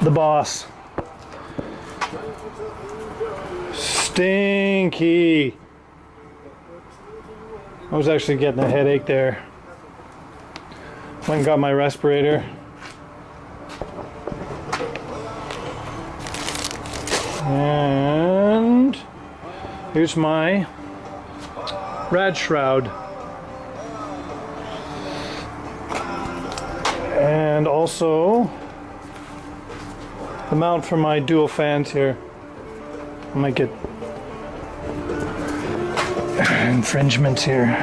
the boss. Stinky. I was actually getting a headache there. Went and got my respirator. And here's my Rad Shroud. And also the mount for my dual fans here. I might get infringements here.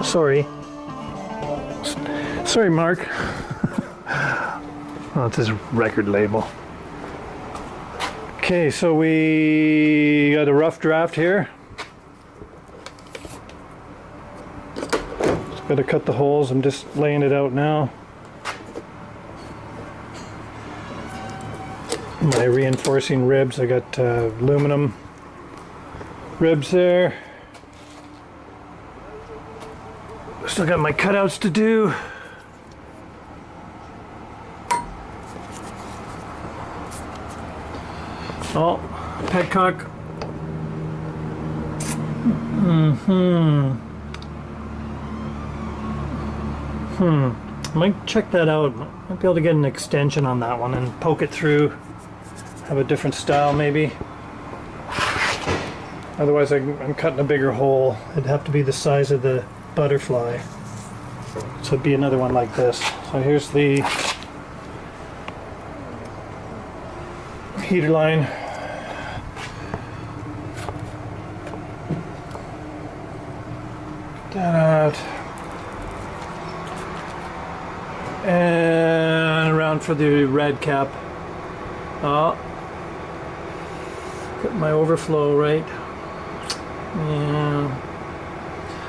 Sorry. Sorry, Mark. Oh, it's his record label. Okay, so we got a rough draft here. Just got to cut the holes. I'm just laying it out now. My reinforcing ribs, I got aluminum ribs there. Still got my cutouts to do. Oh, petcock. Might check that out. Might be able to get an extension on that one and poke it through. Have a different style maybe. Otherwise I'm cutting a bigger hole. It'd have to be the size of the butterfly. So it'd be another one like this. So here's the heater line. That out. And around for the red cap. Oh, get my overflow right. Yeah.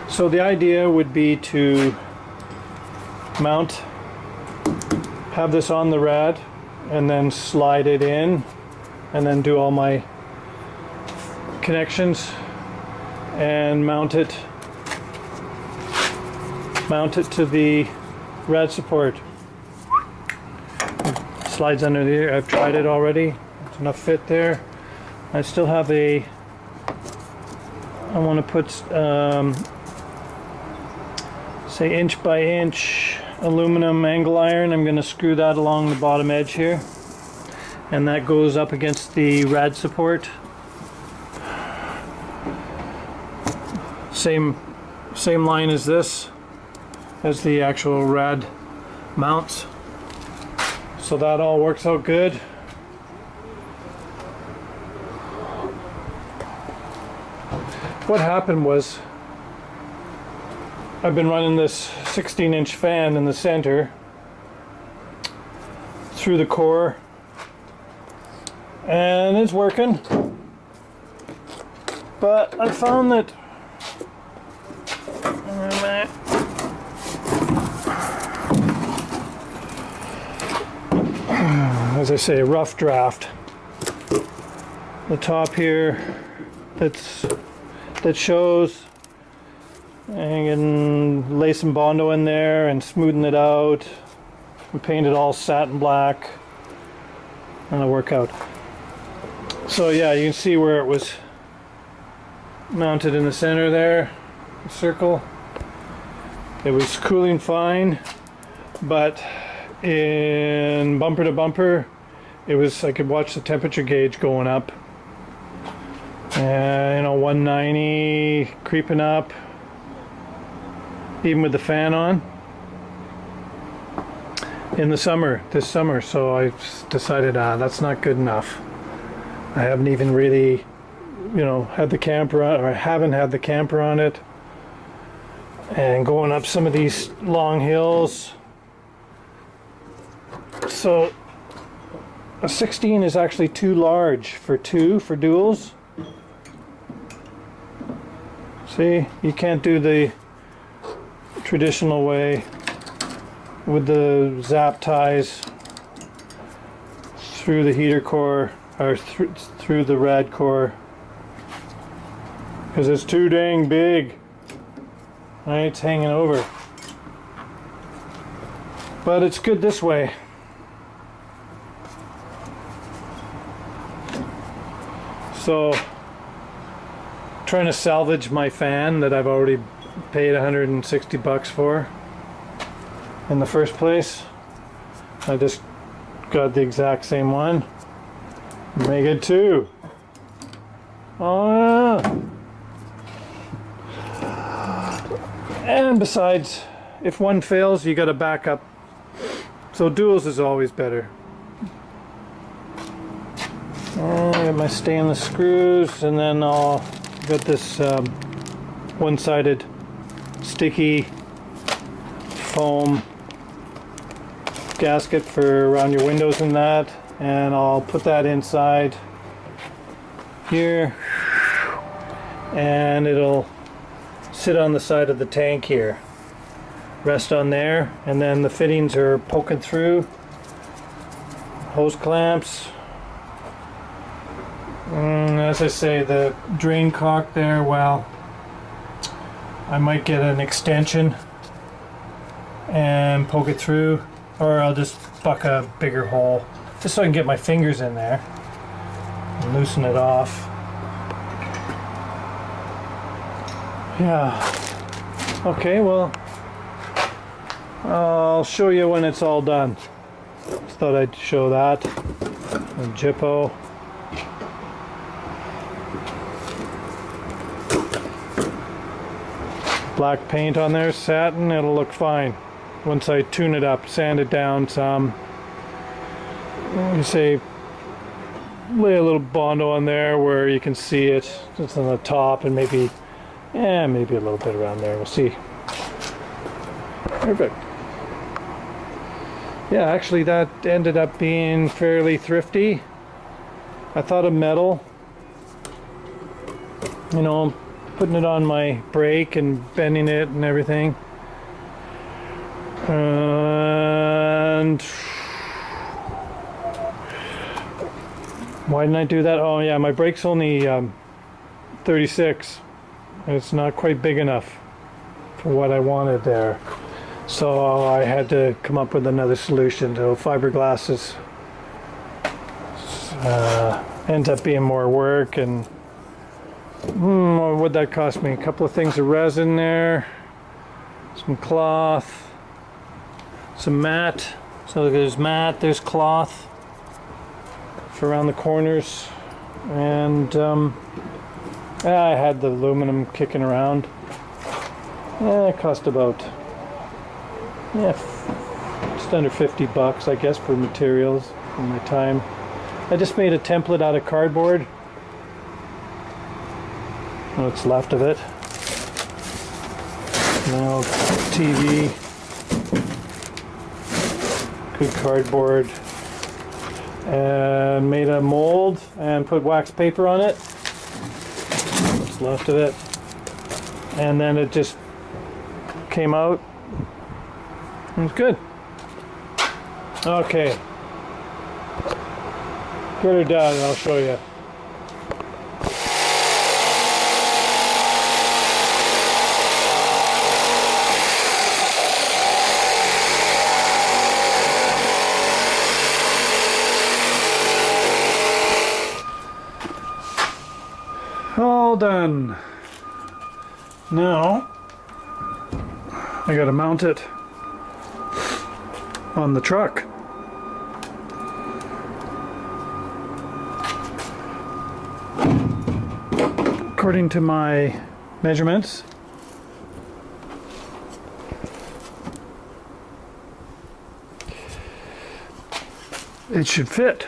So the idea would be to have this on the rad and then slide it in and then do all my connections and mount it to the rad support. It slides under there. I've tried it already. There's enough fit there. I still have I want to put say inch by inch aluminum angle iron. I'm going to screw that along the bottom edge here, and that goes up against the rad support. Same line as this, as the actual rad mounts. So that all works out good. What happened was I've been running this 16-inch fan in the center through the core, and it's working, but I found that as I say, rough draft. The top here that shows, and you can lay some Bondo in there and smoothen it out and paint it all satin black, and it'll work out. So yeah, you can see where it was mounted in the center there, the circle. It was cooling fine, but in bumper to bumper, it was, I could watch the temperature gauge going up. And you know, 190 creeping up, even with the fan on in the summer, this summer. So I decided that's not good enough. I haven't even really, you know, had the camper on, or I haven't had the camper on it, and going up some of these long hills. So a 16 is actually too large for duals. See, you can't do the traditional way with the zap ties through the heater core, or through the rad core, because it's too dang big. Right, it's hanging over. but it's good this way. So, trying to salvage my fan that I've already paid 160 bucks for in the first place. I just got the exact same one. Make it two. Oh yeah. And besides, if one fails, you got a backup. So duals is always better. I got my stainless screws, and then I'll got this one-sided sticky foam gasket for around your windows and that, and I'll put that inside here, and it'll sit on the side of the tank here, rest on there, and then the fittings are poking through, hose clamps. As I say, the drain cock there, well, I might get an extension and poke it through, or I'll just buck a bigger hole just so I can get my fingers in there and loosen it off. Yeah, okay, well, I'll show you when it's all done. Just thought I'd show that. A Jippo. Black paint on there, satin, it'll look fine once I tune it up, sand it down some. You say, lay a little Bondo on there where you can see it, just on the top, and maybe a little bit around there, we'll see. Perfect. Yeah, actually that ended up being fairly thrifty. I thought of metal, you know, putting it on my brake and bending it and everything. And why didn't I do that? Oh yeah, my brake's only 36. It's not quite big enough for what I wanted there. So I had to come up with another solution. So fiberglass ends up being more work, and what would that cost me? A couple of things of resin there, some cloth, some mat. So there's mat, there's cloth for around the corners, and I had the aluminum kicking around. It cost about just under 50 bucks, I guess, for materials and my time. I just made a template out of cardboard. What's left of it. Now TV, good cardboard, and made a mold and put wax paper on it. What's left of it, and then it just came out. It was good. Okay, get her done and I'll show you. All done. Now I gotta mount it on the truck. According to my measurements, it should fit.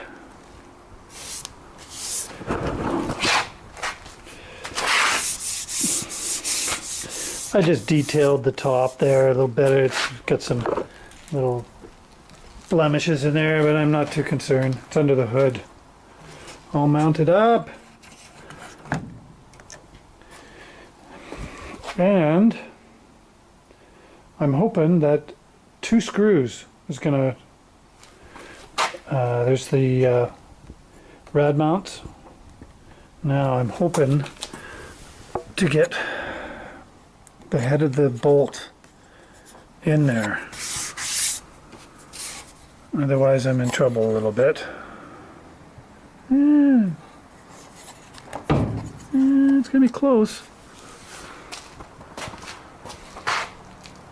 I just detailed the top there a little better. It's got some little blemishes in there, but I'm not too concerned. It's under the hood. All mounted up. And I'm hoping that 2 screws is gonna, there's the rad mounts. Now I'm hoping to get the head of the bolt in there. Otherwise I'm in trouble a little bit. Yeah. It's gonna be close.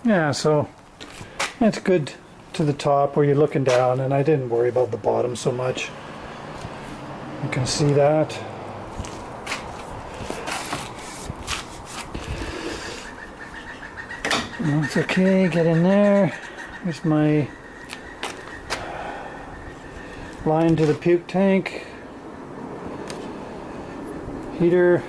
Yeah, so it's good to the top where you're looking down, and I didn't worry about the bottom so much. You can see that. It's okay, get in there. Here's my line to the puke tank. Heater.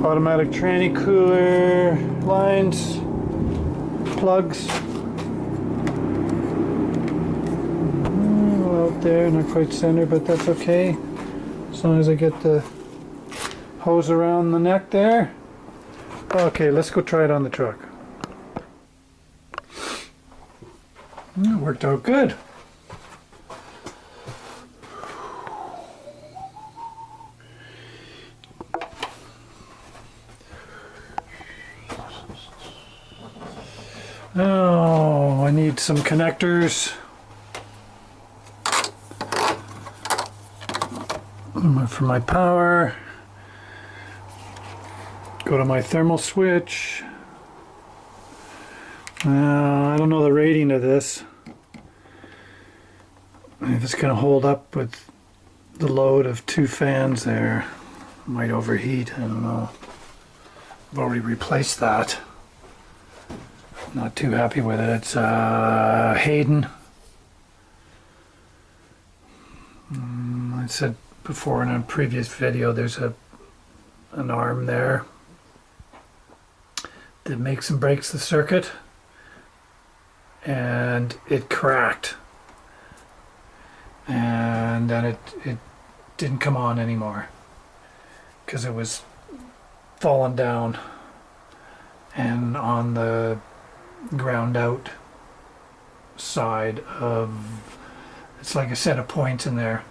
Automatic tranny cooler lines. Plugs. Out there, not quite center, but that's okay. As long as I get the hose around the neck there. Okay, let's go try it on the truck. It worked out good. Oh, I need some connectors. For my power. Go to my thermal switch. I don't know the rating of this. If it's going to hold up with the load of 2 fans there. Might overheat, I don't know. I've already replaced that. Not too happy with it. It's Hayden. I said before in a previous video, there's an arm there that makes and breaks the circuit, and it cracked, and then it didn't come on anymore because it was falling down and on the ground out side of, it's like a set of points in there.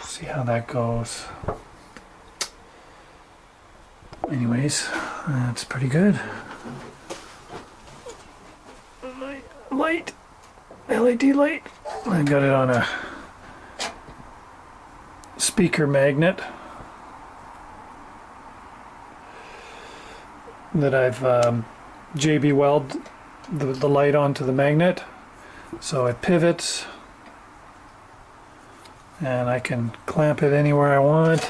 See how that goes. Anyways, that's pretty good. Light, LED light. I got it on a speaker magnet that I've JB welded the light onto the magnet, so it pivots and I can clamp it anywhere I want.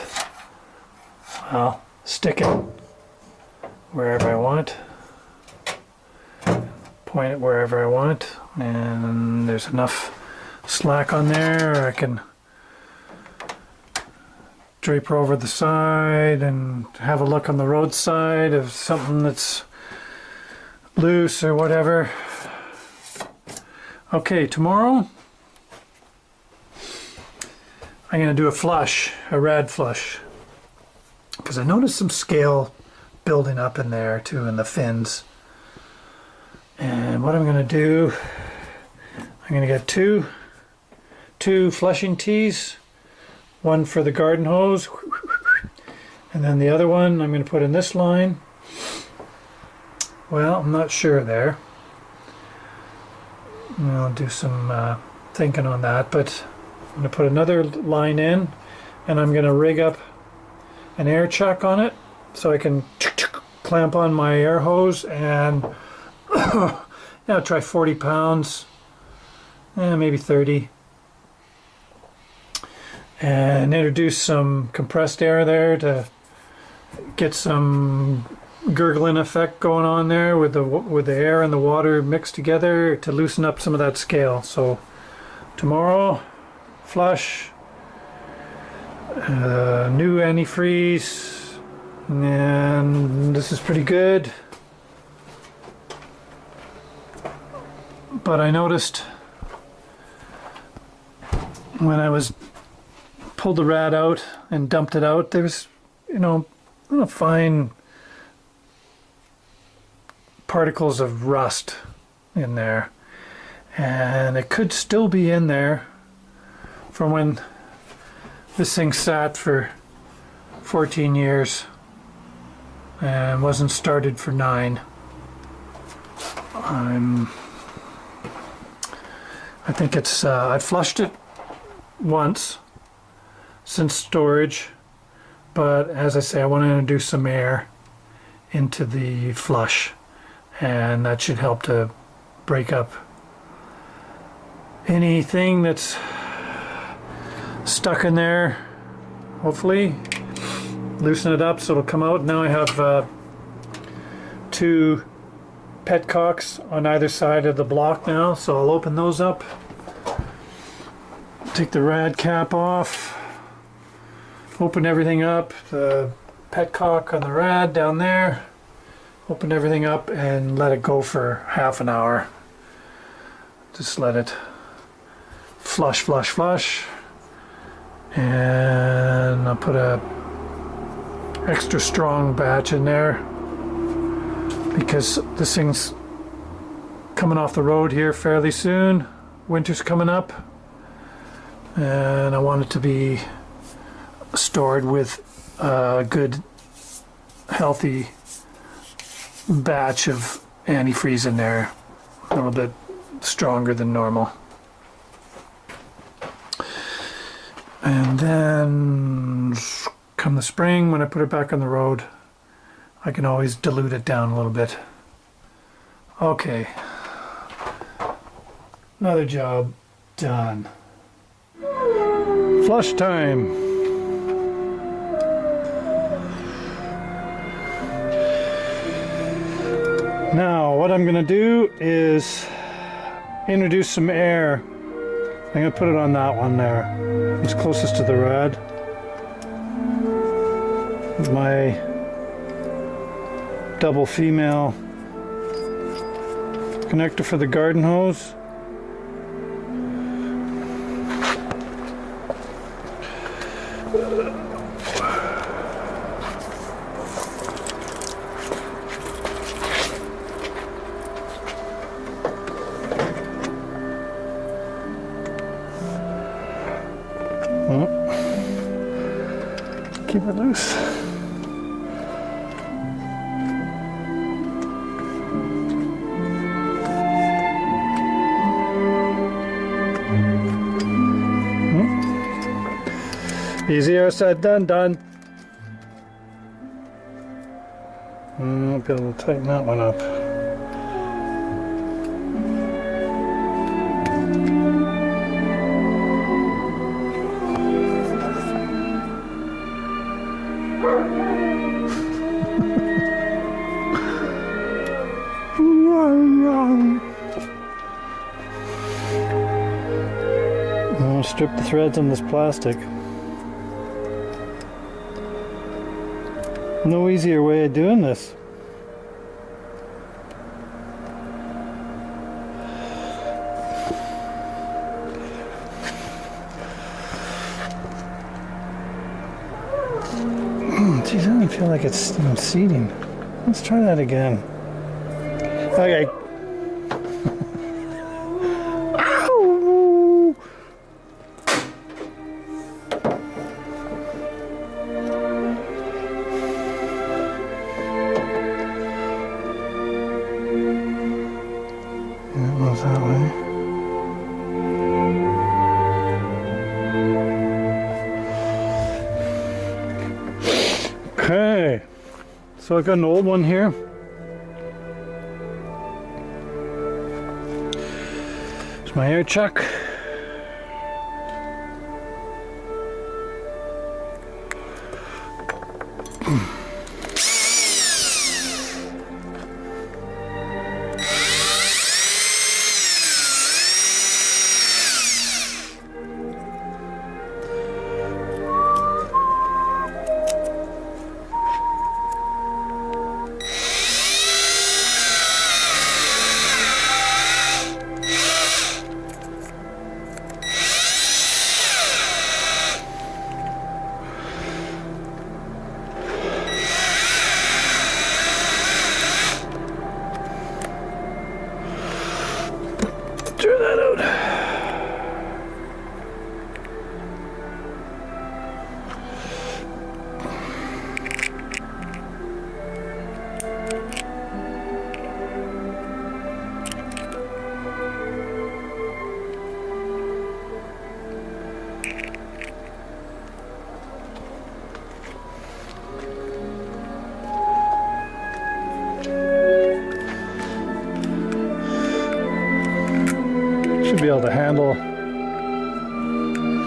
Well, stick it wherever I want, point it wherever I want, and there's enough slack on there I can drape over the side and have a look on the roadside of something that's loose or whatever. Okay, tomorrow I'm going to do a flush, a rad flush, because I noticed some scale building up in there too in the fins. And what I'm going to do, I'm going to get two flushing tees, one for the garden hose, and then the other one I'm going to put in this line. Well, I'm not sure there. I'll do some thinking on that, but I'm going to put another line in, and I'm going to rig up an air chuck on it so I can clamp on my air hose and try 40 pounds, maybe 30, and introduce some compressed air there to get some gurgling effect going on there with the air and the water mixed together to loosen up some of that scale. So tomorrow, flush, new antifreeze, and this is pretty good. But I noticed when I pulled the rad out and dumped it out, there's, fine particles of rust in there, and it could still be in there from when this thing sat for 14 years and wasn't started for 9. I think it's I flushed it once since storage, but as I say, I want to introduce some air into the flush, and that should help to break up anything that's stuck in there. Hopefully loosen it up so it'll come out. Now I have 2 petcocks on either side of the block now, so I'll open those up, take the rad cap off, open everything up, the petcock on the rad down there, open everything up and let it go for half an hour. Just let it flush, and I'll put a extra strong batch in there because this thing's coming off the road here fairly soon. Winter's coming up, and I want it to be stored with a good healthy batch of antifreeze in there, a little bit stronger than normal. And then come the spring, when I put it back on the road, I can always dilute it down a little bit. Okay, another job done. Flush time. Now what I'm going to do is introduce some air. I'm going to put it on that one there. It's closest to the rad. My double female connector for the garden hose. Keep it loose. Easier said than done. I'll be able to tighten that one up. I'll strip the threads on this plastic. No easier way of doing this. Geez, I don't feel like it's seating. Let's try that again. Okay. Ow! That goes that way. Okay, so I've got an old one here. It's my air chuck.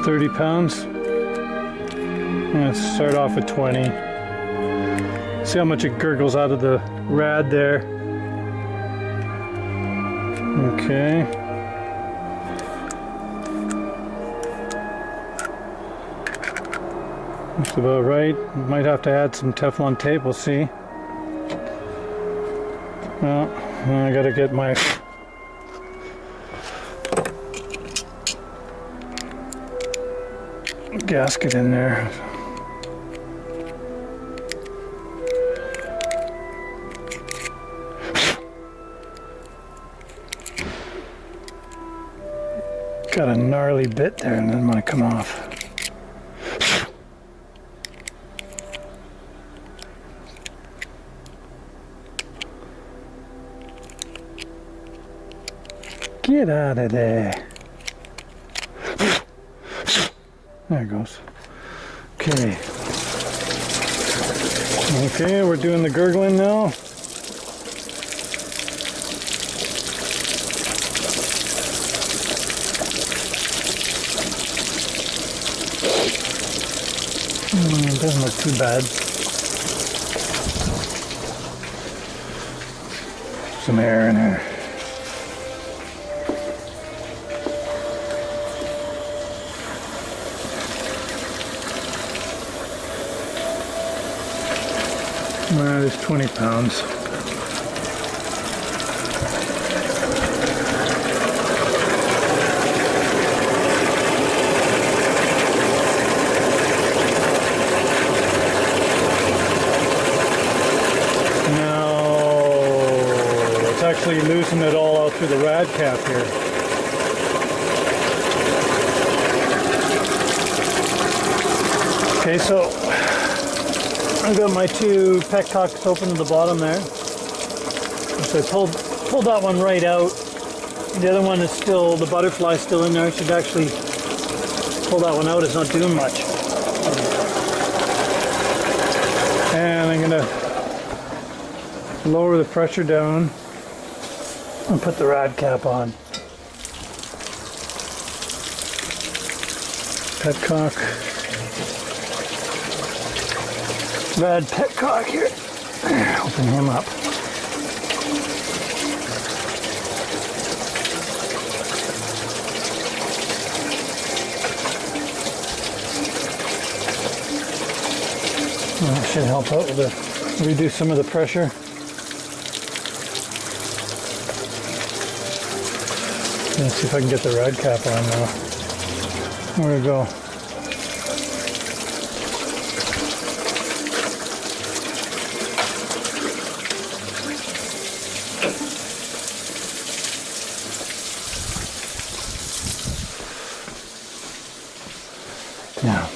30 pounds. Let's start off with 20. See how much it gurgles out of the rad there. Okay. That's about right. Might have to add some Teflon tape, we'll see. Well, I gotta get my gasket in there. Got a gnarly bit there and then want to come off. Get out of there. There it goes. Okay. Okay, we're doing the gurgling now. It doesn't look too bad. Some air in there. Well, it's 20 pounds. Actually loosen it all out through the rad cap here. Okay, so I've got my two petcocks open at the bottom there. So I pulled that one right out. The other one is still, the butterfly's still in there. I should actually pull that one out. It's not doing much. And I'm gonna lower the pressure down and put the rad cap on. Petcock. Rad petcock here. Open him up. Well, that should help out with the, reduce some of the pressure. Let's see if I can get the rad cap on now. Where'd it go? Yeah.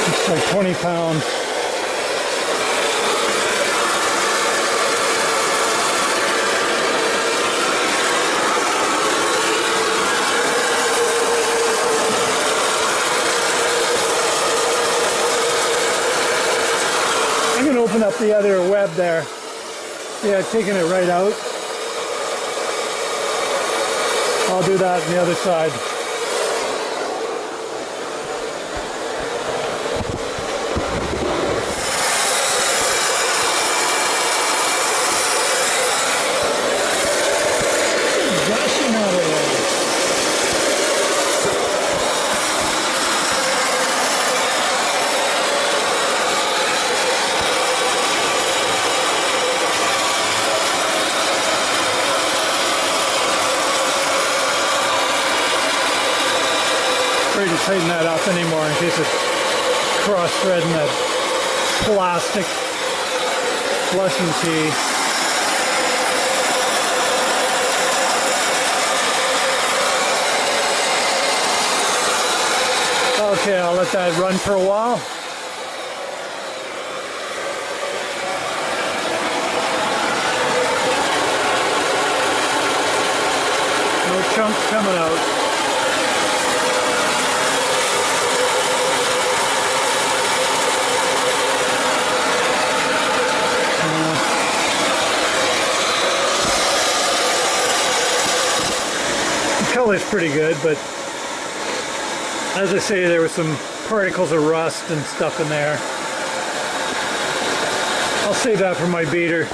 It's like 20 pounds. I'm going to open up the other web there. Yeah, taking it right out. I'll do that on the other side. Gushing out of there. Afraid to tighten that up anymore in case it's cross-threading that plastic flushing tee. Okay, I'll let that run for a while. chunks coming out. The color's pretty good, but as I say, there were some particles of rust and stuff in there. I'll save that for my beater.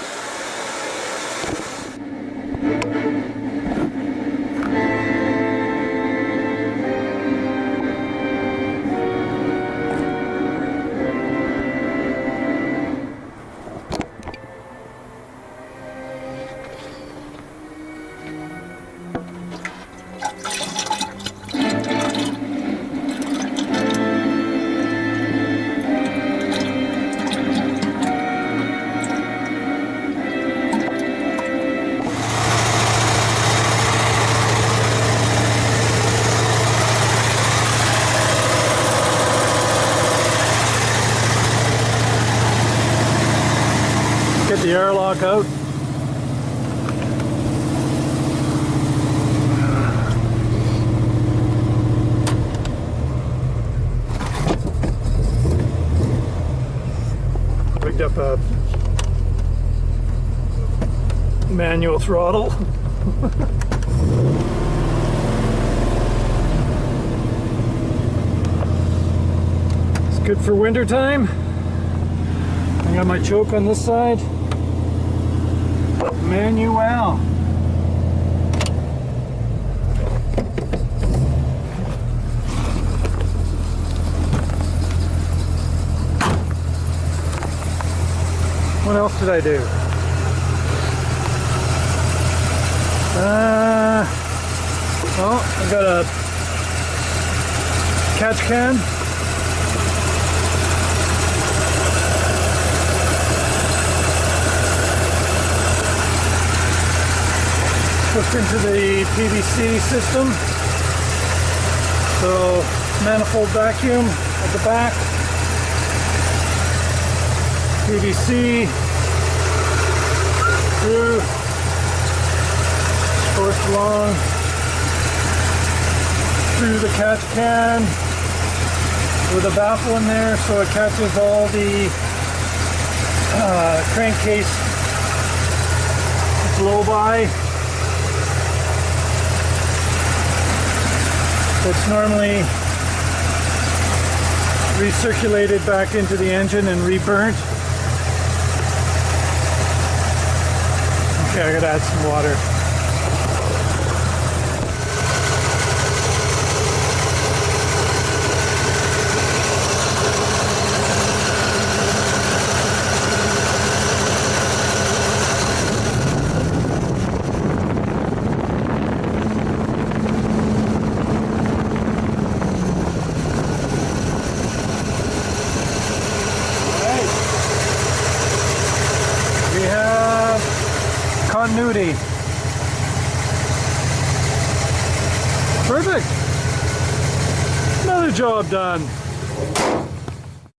Get the airlock out. Rigged up a manual throttle. It's good for winter time. I got my choke on this side. Manual. What else did I do? I got a catch can. Hooked into the PVC system. So manifold vacuum at the back. PVC through, forced along through the catch can with a baffle in there so it catches all the crankcase blow by. It's normally recirculated back into the engine and reburnt. Okay, I gotta add some water. Continuity. Perfect. Another job done.